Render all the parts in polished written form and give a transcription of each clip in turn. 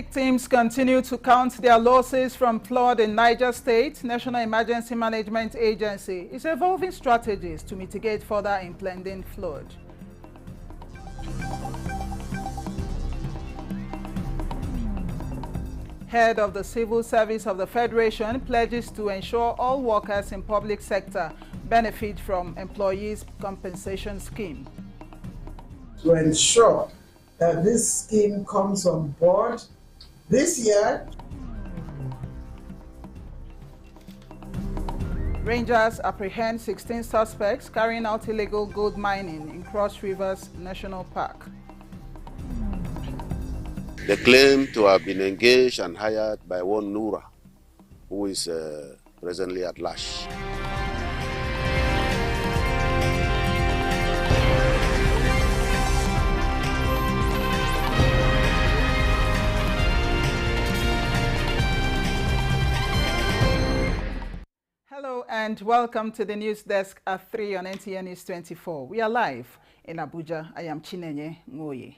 victims continue to count their losses from flood in Niger State, National Emergency Management Agency is evolving strategies to mitigate further impending flood. Head of the Civil Service of the Federation pledges to ensure all workers in public sector benefit from employees' compensation scheme. To ensure that this scheme comes on board this year. Rangers apprehend 16 suspects carrying out illegal gold mining in Cross Rivers National Park. They claim to have been engaged and hired by one Nura, who is presently at large. Hello and welcome to the news desk at 3 on NTN News 24. We are live in Abuja. I am Chinenye Ngoye.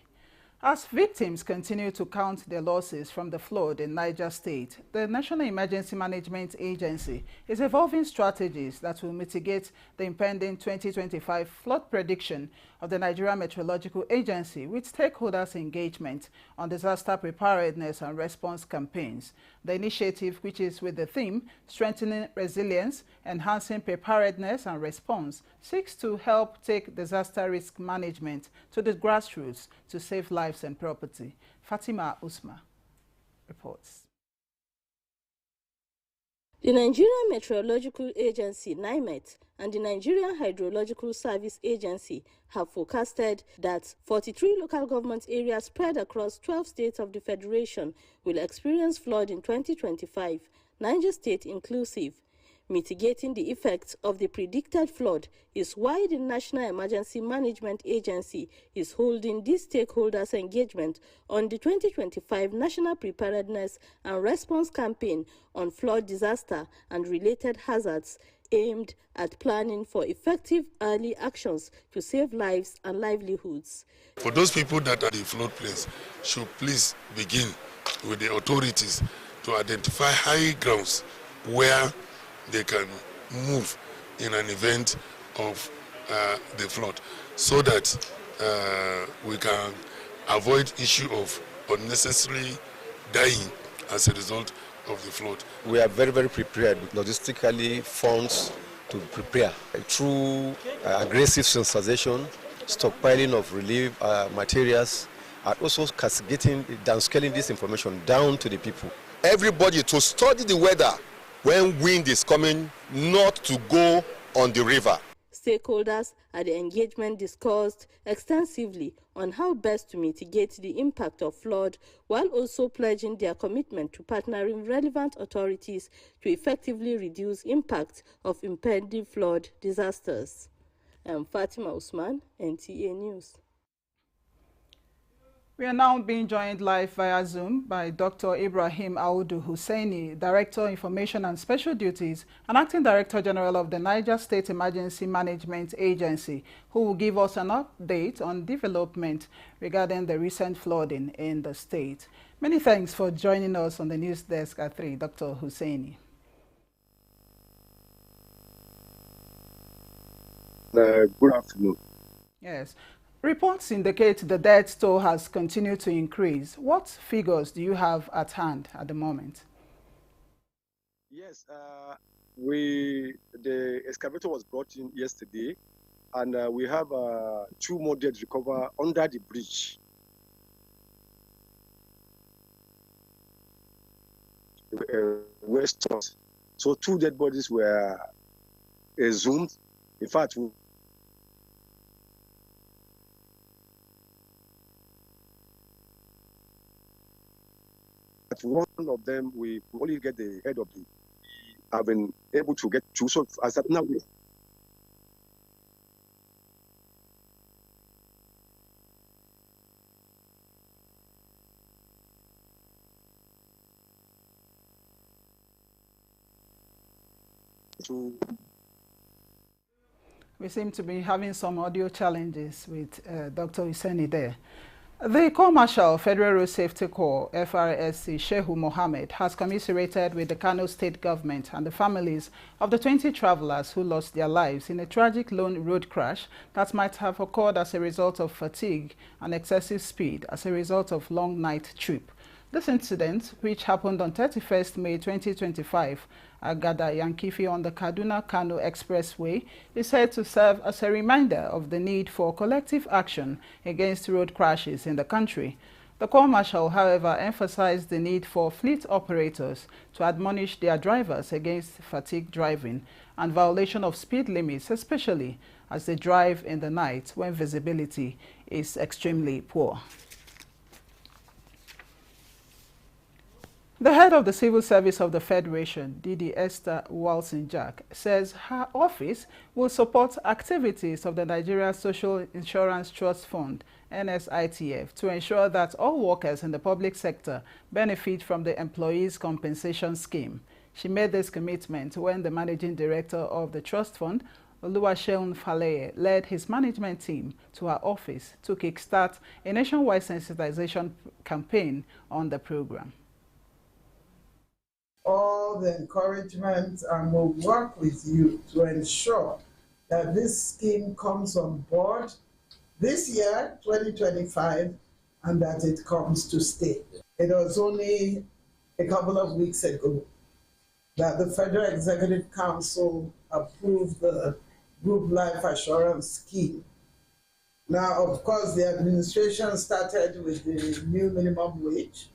As victims continue to count their losses from the flood in Niger State, the National Emergency Management Agency is evolving strategies that will mitigate the impending 2025 flood prediction of the Nigeria Meteorological Agency with stakeholders' engagement on disaster preparedness and response campaigns. The initiative, which is with the theme Strengthening Resilience, Enhancing Preparedness and Response, seeks to help take disaster risk management to the grassroots to save lives and property. Fatima Usma reports. The Nigerian Meteorological Agency, NIMET, and the Nigerian Hydrological Service Agency have forecasted that 43 local government areas spread across 12 states of the Federation will experience flood in 2025, Niger State inclusive. Mitigating the effects of the predicted flood is why the National Emergency Management Agency is holding this stakeholders' engagement on the 2025 National Preparedness and Response Campaign on flood disaster and related hazards, aimed at planning for effective early actions to save lives and livelihoods. For those people that are in the floodplains, should please begin with the authorities to identify high grounds where they can move in an event of the flood, so that we can avoid issue of unnecessarily dying as a result of the flood. We are very, very prepared, logistically, funds to prepare through aggressive sensitization, stockpiling of relief materials, and also cascading, downscaling this information down to the people. Everybody to study the weather when wind is coming, not to go on the river. Stakeholders at the engagement discussed extensively on how best to mitigate the impact of flood, while also pledging their commitment to partnering relevant authorities to effectively reduce impact of impending flood disasters. I'm Fatima Usman, NTA News. We are now being joined live via Zoom by Dr. Ibrahim Audu Hussaini, Director, Information and Special Duties, and Acting Director General of the Niger State Emergency Management Agency, who will give us an update on development regarding the recent flooding in the state. Many thanks for joining us on the news desk at 3, Dr. Hussaini. Good afternoon. Yes. Reports indicate the death toll has continued to increase. What figures do you have at hand at the moment? Yes, the excavator was brought in yesterday, and we have 2 more dead recovered under the bridge. West. So 2 dead bodies were exhumed. In fact, one of them, we only get the head of the. Have been able to get 2. So as of now, we seem to be having some audio challenges with Dr. Hussaini there. The Corps Marshal, Federal Road Safety Corps, FRSC, Shehu Mohammed, has commiserated with the Kano State government and the families of the 20 travelers who lost their lives in a tragic lone road crash that might have occurred as a result of fatigue and excessive speed as a result of long night trip. This incident, which happened on 31st May 2025 at Gada Yankifi on the Kaduna-Kano Expressway, is said to serve as a reminder of the need for collective action against road crashes in the country. The Corps Marshal, however, emphasized the need for fleet operators to admonish their drivers against fatigue driving and violation of speed limits, especially as they drive in the night when visibility is extremely poor. The head of the Civil Service of the Federation, Didi Esther Walsinjak, says her office will support activities of the Nigeria Social Insurance Trust Fund, NSITF, to ensure that all workers in the public sector benefit from the Employees' Compensation Scheme. She made this commitment when the Managing Director of the Trust Fund, Oluwaseun Faleye, led his management team to her office to kickstart a nationwide sensitization campaign on the program. All the encouragement, and will work with you to ensure that this scheme comes on board this year, 2025, and that it comes to stay. It was only a couple of weeks ago that the Federal Executive Council approved the Group Life Assurance Scheme. Now, of course, the administration started with the new minimum wage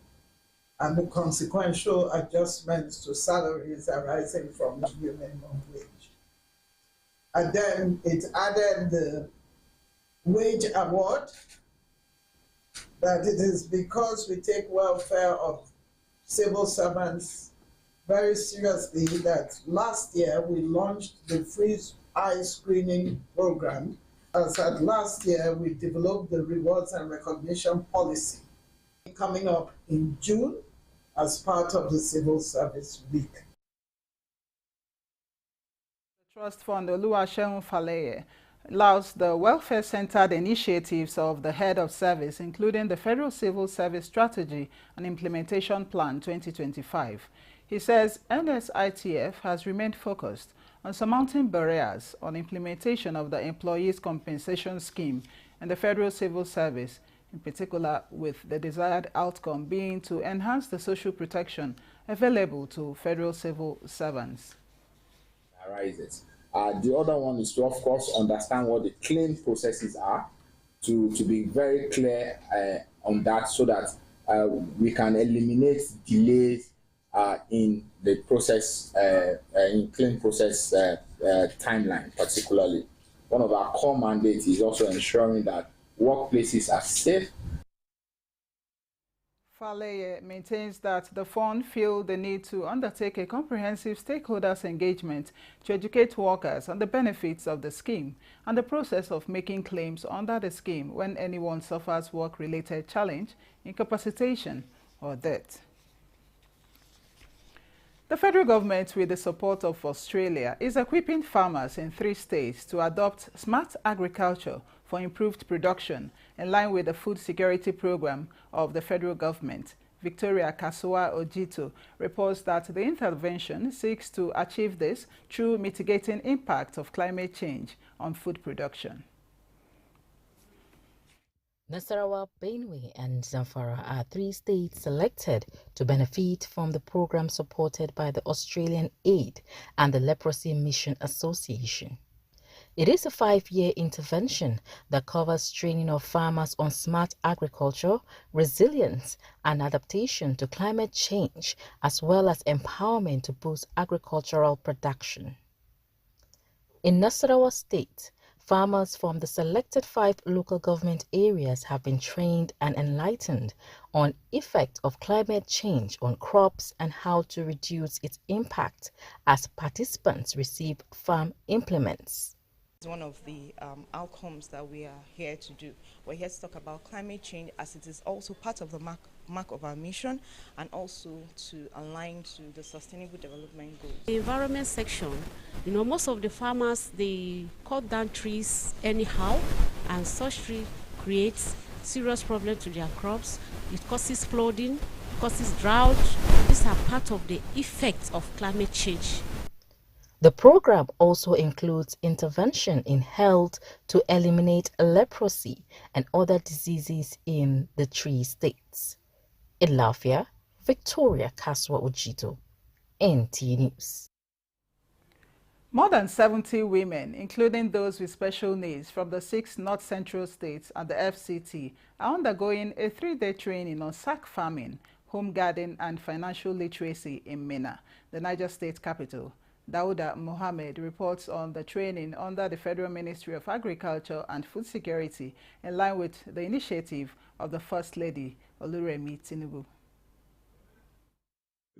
and the consequential adjustments to salaries arising from the new minimum wage. And then it added the wage award, that it is because we take welfare of civil servants very seriously that last year we launched the free eye screening program. As at last year, we developed the rewards and recognition policy coming up in June as part of the Civil Service Week. The Trust Fund, Oluwaseun Faleye, allows the welfare-centered initiatives of the Head of Service, including the Federal Civil Service Strategy and Implementation Plan 2025. He says NSITF has remained focused on surmounting barriers on implementation of the Employees' Compensation Scheme and the Federal Civil Service, in particular with the desired outcome being to enhance the social protection available to federal civil servants. Arises. The other one is to, of course, understand what the claim processes are, to be very clear on that so that we can eliminate delays in the process, in claim process timeline particularly. One of our core mandates is also ensuring that workplaces are safe. Faleye maintains that the fund feels the need to undertake a comprehensive stakeholders engagement to educate workers on the benefits of the scheme and the process of making claims under the scheme when anyone suffers work-related challenge, incapacitation, or death. The federal government, with the support of Australia, is equipping farmers in 3 states to adopt smart agriculture for improved production in line with the food security program of the federal government. Victoria Kasua Ojito reports that the intervention seeks to achieve this through mitigating impact of climate change on food production. Nasarawa, Benue and Zamfara are 3 states selected to benefit from the program supported by the Australian Aid and the Leprosy Mission Association. It is a 5-year intervention that covers training of farmers on smart agriculture, resilience and adaptation to climate change, as well as empowerment to boost agricultural production. In Nasarawa State, farmers from the selected 5 local government areas have been trained and enlightened on effect of climate change on crops and how to reduce its impact as participants receive farm implements. One of the outcomes that we are here to do. We're here to talk about climate change, as it is also part of the mark of our mission, and also to align to the Sustainable Development Goals. The environment section, most of the farmers, they cut down trees anyhow, and such tree creates serious problem to their crops. It causes flooding, causes drought. These are part of the effects of climate change. The program also includes intervention in health to eliminate leprosy and other diseases in the 3 states. In Lafia, Victoria Kaswa Ojito, NTA News. More than 70 women, including those with special needs from the 6 North Central states and the FCT, are undergoing a 3-day training on sack farming, home garden and financial literacy in Minna, the Niger State capital. Dauda Mohammed reports on the training under the Federal Ministry of Agriculture and Food Security in line with the initiative of the First Lady, Oluremi Tinubu.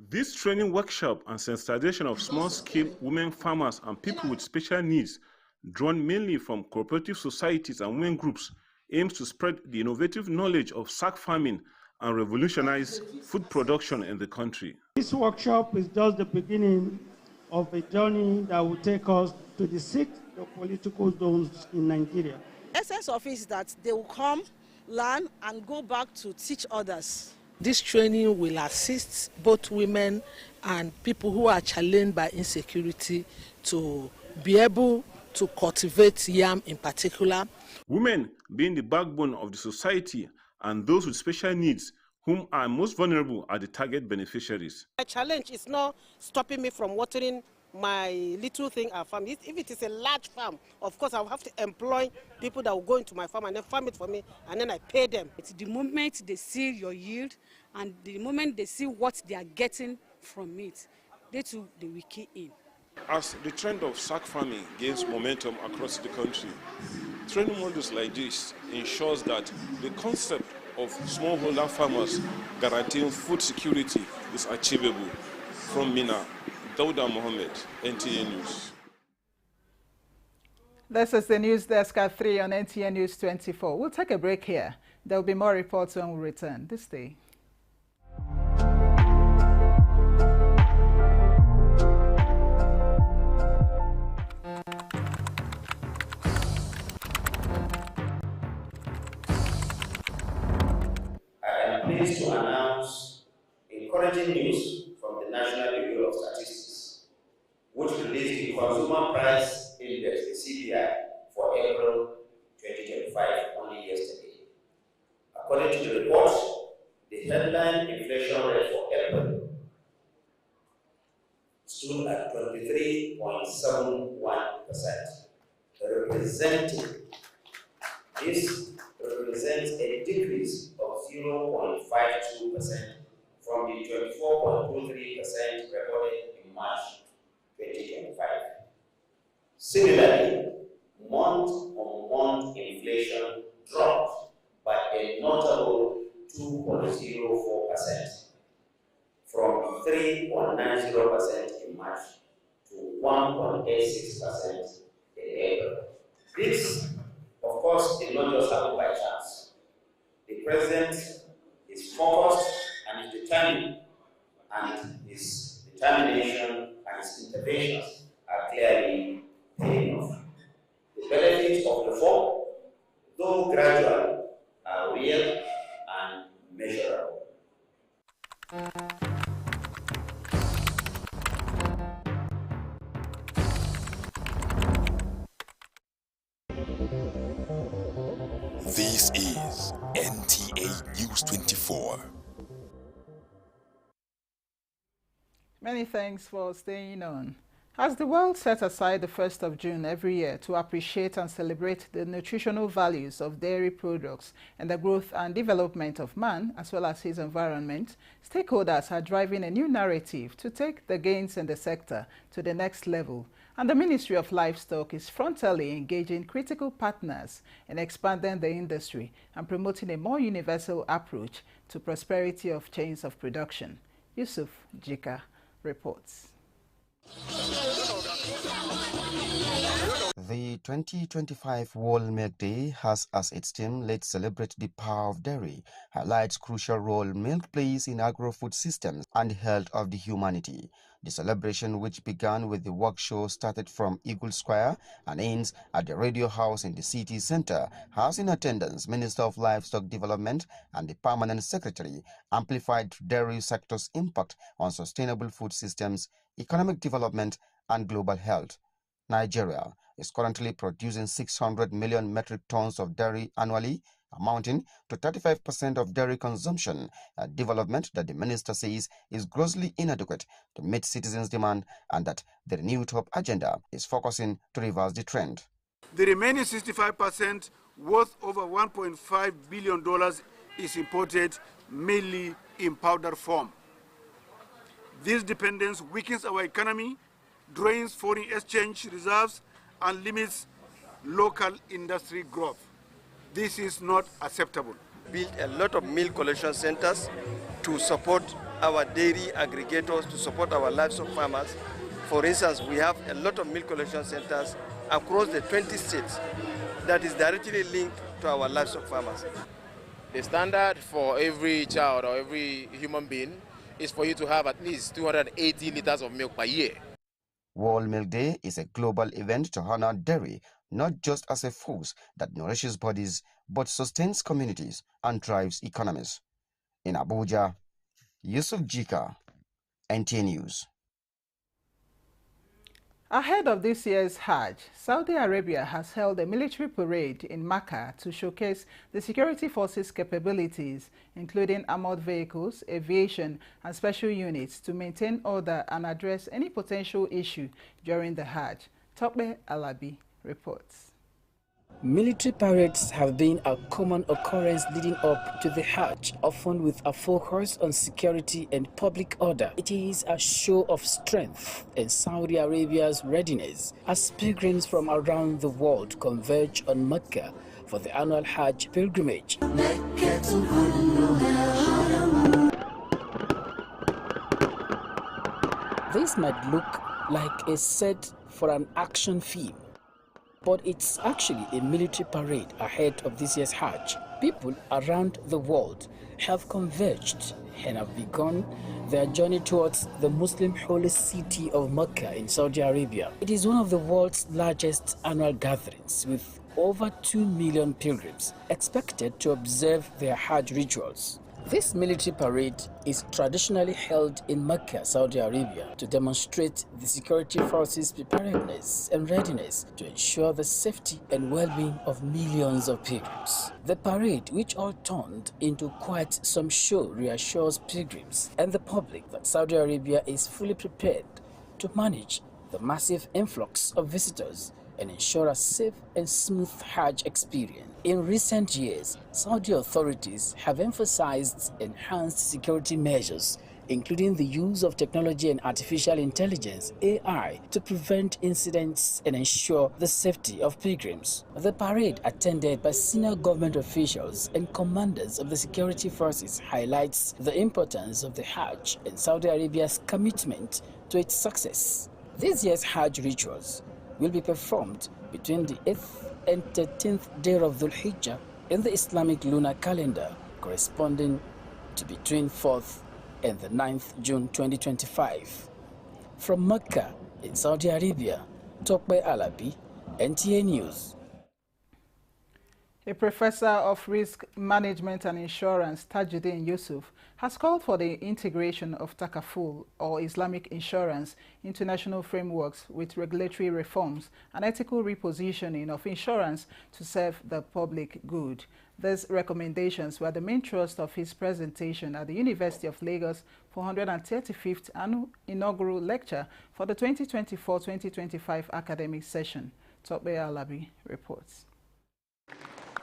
This training workshop and sensitization of small-scale women farmers and people with special needs, drawn mainly from cooperative societies and women groups, aims to spread the innovative knowledge of sack farming and revolutionize food production in the country. This workshop is just the beginning of a journey that will take us to the 6 political zones in Nigeria. The essence of it is that they will come, learn, and go back to teach others. This training will assist both women and people who are challenged by insecurity to be able to cultivate yam in particular. Women being the backbone of the society and those with special needs whom are most vulnerable are the target beneficiaries. My challenge is not stopping me from watering my little thing at farm. If it is a large farm, of course I will have to employ people that will go into my farm and then farm it for me, and then I pay them. It's the moment they see your yield and the moment they see what they are getting from it, they too, they will key in. As the trend of sack farming gains momentum across the country, training models like this ensures that the concept of smallholder farmers guaranteeing food security is achievable. From Minna, Dauda Mohammed, NTA News. This is the News Desk at 3 on NTA News 24. We'll take a break here. There will be more reports when we return. This day. Pleased to announce encouraging news from the National Bureau of Statistics, which released the Consumer Price Index, the CPI, for April 2025 only yesterday. According to the report, the headline inflation rate for April stood at 23.71%, this represents a decrease of 0.52% from the 24.23% recorded in March 2025. Similarly, month-on-month inflation dropped by a notable 2.04% from 3.90% in March to 1.86% in April. This, of course, did not just happen by chance. The President is focused and is determined, and his determination and his interventions are clearly paying off. The benefits of reform, though gradual, are real and measurable. This is NTA News 24. Many thanks for staying on. As the world sets aside the 1st of June every year to appreciate and celebrate the nutritional values of dairy products and the growth and development of man, as well as his environment, stakeholders are driving a new narrative to take the gains in the sector to the next level. And the Ministry of Livestock is frontally engaging critical partners in expanding the industry and promoting a more universal approach to prosperity of chains of production. Yusuf Jika reports. The 2025 World Milk Day has as its theme Let's Celebrate the Power of Dairy, highlights crucial role milk plays in agro-food systems and health of the humanity. The celebration, which began with the work show, started from Eagle Square and ends at the Radio House in the city center, has in attendance Minister of Livestock Development and the Permanent Secretary, amplified dairy sector's impact on sustainable food systems, economic development and global health. Nigeria is currently producing 600 million metric tons of dairy annually, amounting to 35% of dairy consumption, a development that the minister says is grossly inadequate to meet citizens' demand, and that the renewed hope agenda is focusing to reverse the trend. The remaining 65%, worth over $1.5 billion, is imported mainly in powder form. This dependence weakens our economy, drains foreign exchange reserves, and limits local industry growth. This is not acceptable. Build a lot of milk collection centers to support our dairy aggregators, to support our livestock farmers. For instance, we have a lot of milk collection centers across the 20 states that is directly linked to our livestock farmers. The standard for every child or every human being is for you to have at least 280 liters of milk per year. World Milk Day is a global event to honor dairy, not just as a force that nourishes bodies, but sustains communities and drives economies. In Abuja, Yusuf Jika, NTA News. Ahead of this year's Hajj, Saudi Arabia has held a military parade in Makkah to showcase the security forces' capabilities, including armored vehicles, aviation, and special units to maintain order and address any potential issue during the Hajj. Tope Alabi reports. Military parades have been a common occurrence leading up to the Hajj, often with a focus on security and public order. It is a show of strength in Saudi Arabia's readiness as pilgrims from around the world converge on Mecca for the annual Hajj pilgrimage. This might look like a set for an action film, but it's actually a military parade ahead of this year's Hajj. People around the world have converged and have begun their journey towards the Muslim holy city of Mecca in Saudi Arabia. It is one of the world's largest annual gatherings, with over 2 million pilgrims expected to observe their Hajj rituals. This military parade is traditionally held in Mecca, Saudi Arabia, to demonstrate the security forces' preparedness and readiness to ensure the safety and well-being of millions of pilgrims. The parade, which all turned into quite some show, reassures pilgrims and the public that Saudi Arabia is fully prepared to manage the massive influx of visitors and ensure a safe and smooth Hajj experience. In recent years, Saudi authorities have emphasized enhanced security measures, including the use of technology and artificial intelligence, AI, to prevent incidents and ensure the safety of pilgrims. The parade, attended by senior government officials and commanders of the security forces, highlights the importance of the Hajj and Saudi Arabia's commitment to its success. This year's Hajj rituals will be performed between the 8th and 13th day of Dhul Hijjah in the Islamic lunar calendar, corresponding to between 4th and the 9th June 2025. From Mecca in Saudi Arabia, Tope Alabi, NTA News. A professor of risk management and insurance, Tajuddin Yusuf, has called for the integration of Takaful, or Islamic insurance, into national frameworks with regulatory reforms and ethical repositioning of insurance to serve the public good. These recommendations were the main thrust of his presentation at the University of Lagos 435th inaugural lecture for the 2024-2025 academic session. Tope Alabi reports.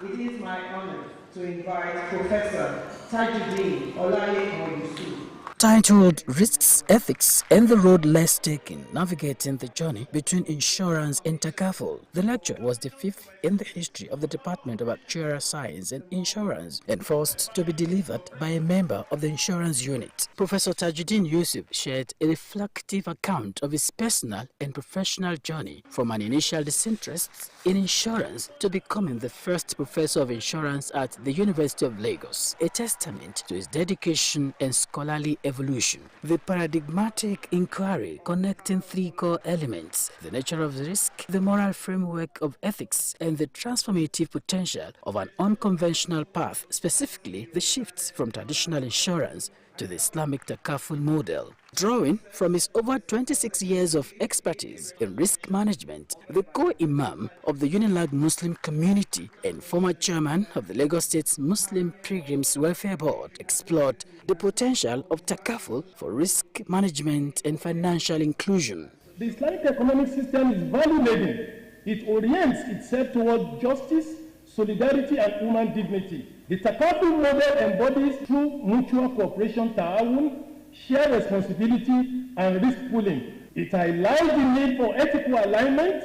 It is my honor to invite Professor Tajuddin Olayekan Yusuf Titled Risks, Ethics, and the Road Less Taken, Navigating the Journey Between Insurance and Takaful. The lecture was the fifth in the history of the Department of Actuarial Science and Insurance and first to be delivered by a member of the insurance unit. Professor Tajuddin Yusuf shared a reflective account of his personal and professional journey from an initial disinterest in insurance to becoming the first professor of insurance at the University of Lagos, a testament to his dedication and scholarly evolution. The paradigmatic inquiry connecting three core elements: the nature of the risk, the moral framework of ethics, and the transformative potential of an unconventional path, specifically the shifts from traditional insurance to the Islamic Takaful model. Drawing from his over 26 years of expertise in risk management, the co-imam of the Unilag Muslim community and former chairman of the Lagos State's Muslim Pilgrims Welfare Board explored the potential of Takaful for risk management and financial inclusion. The Islamic economic system is value-laden. It orients itself towards justice, solidarity, and human dignity. The Takaful model embodies true mutual cooperation, ta'awun, shared responsibility, and risk pooling. It highlights the need for ethical alignment,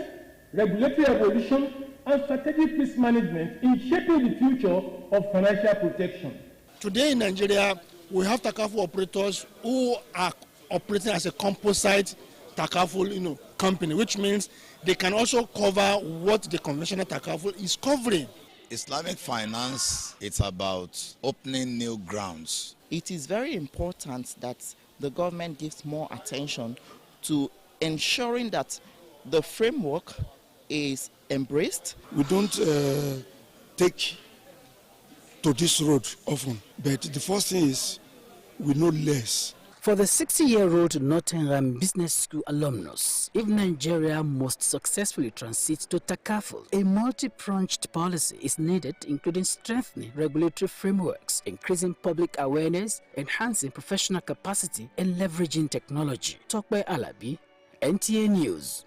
regulatory evolution, and strategic risk management in shaping the future of financial protection. Today in Nigeria, we have Takaful operators who are operating as a composite Takaful company, which means they can also cover what the conventional Takaful is covering. Islamic finance, it's about opening new grounds. It is very important that the government gives more attention to ensuring that the framework is embraced. We don't take to this road often, but the first thing is we know less. For the 60-year-old Nottingham Business School alumnus, if Nigeria must successfully transit to Takaful, a multi-pronged policy is needed, including strengthening regulatory frameworks, increasing public awareness, enhancing professional capacity, and leveraging technology. Tokpe Alabi, NTA News.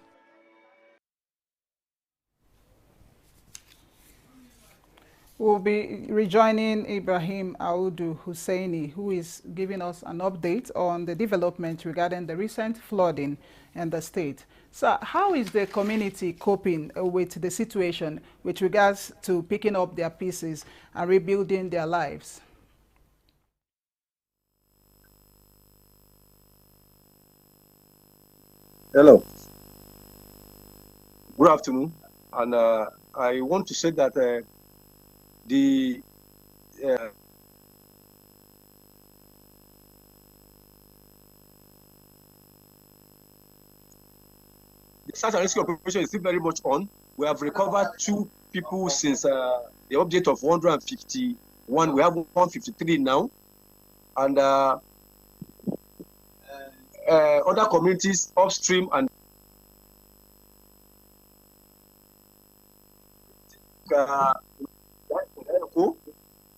We'll be rejoining Ibrahim Audu Husseini, who is giving us an update on the development regarding the recent flooding in the state. So how is the community coping with the situation with regards to picking up their pieces and rebuilding their lives? Hello. Good afternoon. And I want to say that the search and rescue operation is still very much on. We have recovered 2 people since the update of 151. We have 153 now. And other communities upstream and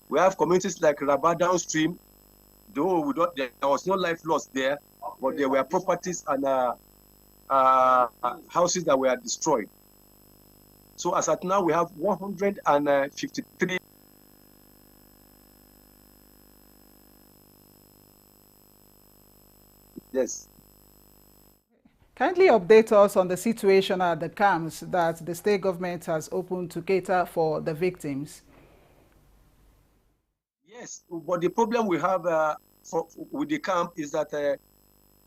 we have communities like Rabat downstream, though there was no life lost there, but there were properties and houses that were destroyed. So as at now, we have 153. Yes. Kindly update us on the situation at the camps that the state government has opened to cater for the victims. Yes, but the problem we have with the camp is that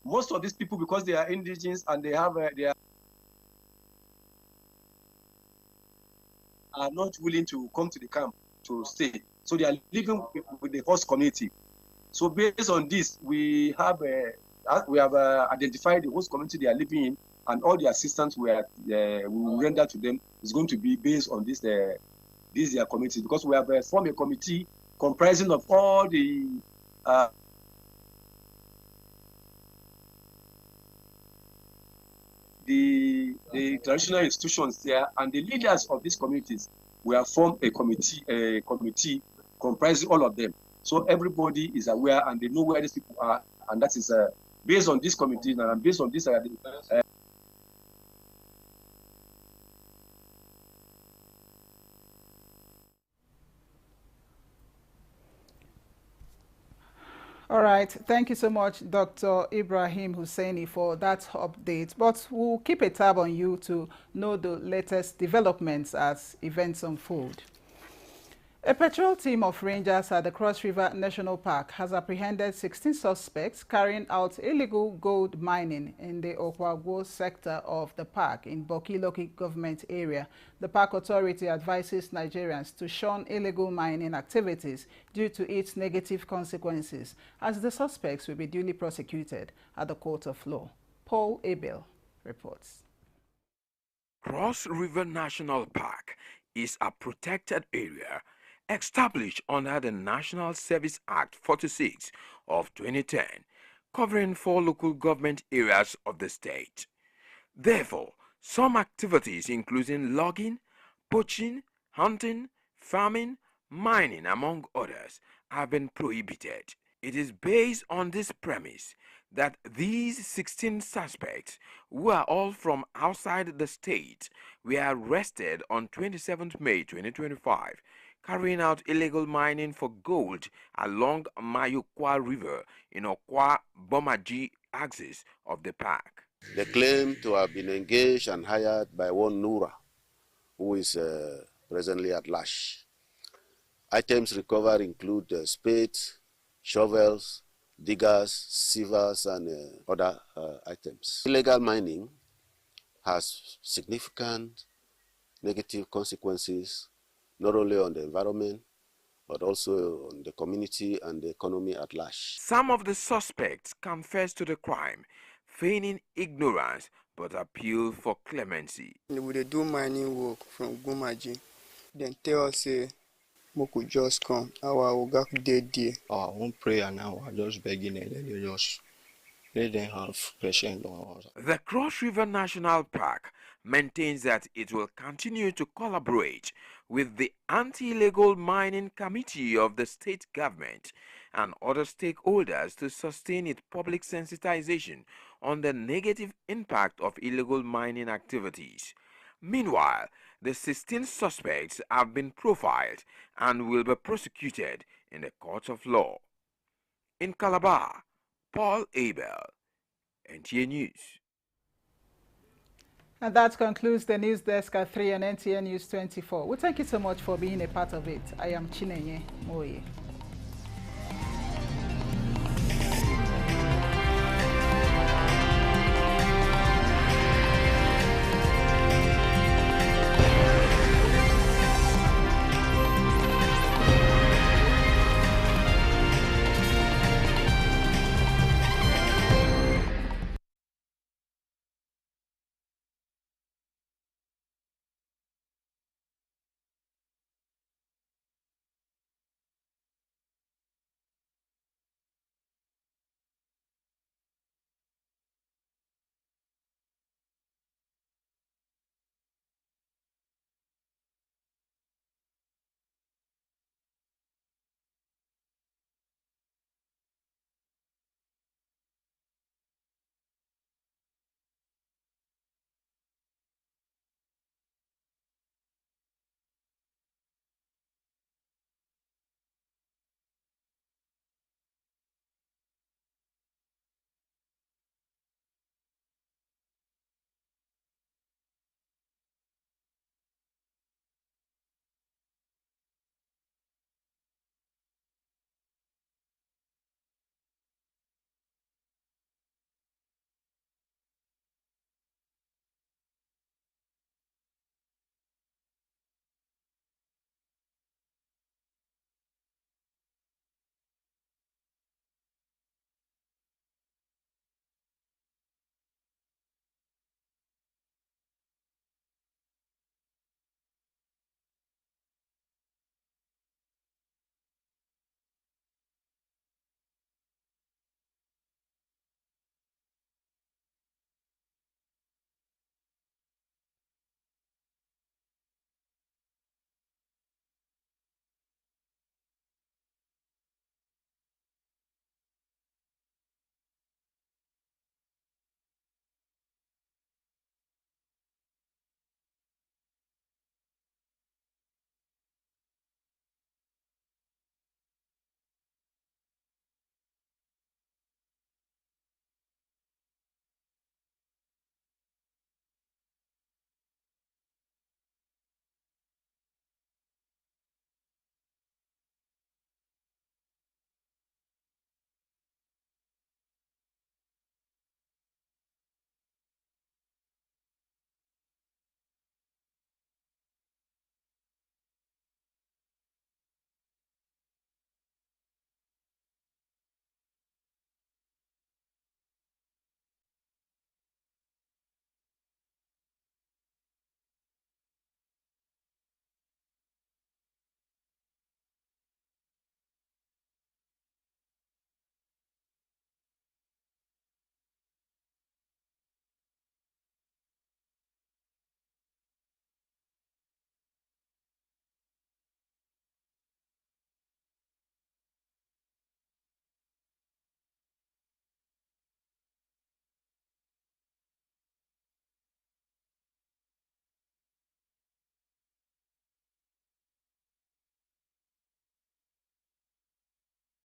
most of these people, because they are indigenous and they have they are not willing to come to the camp to stay, so they are living with the host community. So based on this, we have identified the host community they are living in, and all the assistance we will render to them is going to be based on this their community, because we have formed a committee comprising of all the traditional institutions there and the leaders of these communities. We have formed a committee comprising all of them. So everybody is aware and they know where these people are, and that is based on this committee and based on this. All right. Thank you so much, Dr. Ibrahim Hussaini, for that update. But we'll keep a tab on you to know the latest developments as events unfold. A patrol team of rangers at the Cross River National Park has apprehended 16 suspects carrying out illegal gold mining in the Okwagwo sector of the park in Bokiloki government area. The park authority advises Nigerians to shun illegal mining activities due to its negative consequences, as the suspects will be duly prosecuted at the court of law. Paul Abel reports. Cross River National Park is a protected area established under the National Service Act 46 of 2010, covering 4 local government areas of the state. Therefore, some activities including logging, poaching, hunting, farming, mining, among others, have been prohibited. It is based on this premise that these 16 suspects, who are all from outside the state, were arrested on 27th May 2025, carrying out illegal mining for gold along Mayokwa River in Okwa Bomaji axis of the park. They claim to have been engaged and hired by one Nura, who is presently at large. Items recovered include spades, shovels, diggers, sievers, and other items. Illegal mining has significant negative consequences not only on the environment, but also on the community and the economy at large. Some of the suspects confess to the crime, feigning ignorance, but appeal for clemency. We do mining work from Gumaji. Then tell us, say, we could just come. Our Oga dead there. I won't pray and now I'm just begging and then you just let them have patience on us. The Cross River National Park maintains that it will continue to collaborate with the Anti-Illegal Mining Committee of the state government and other stakeholders to sustain its public sensitization on the negative impact of illegal mining activities. Meanwhile, the 16 suspects have been profiled and will be prosecuted in the court of law. In Calabar, Paul Abel, NTA News. And that concludes the news desk at 3 on NTA News 24. We thank you so much for being a part of it. I am Chinenye Moye.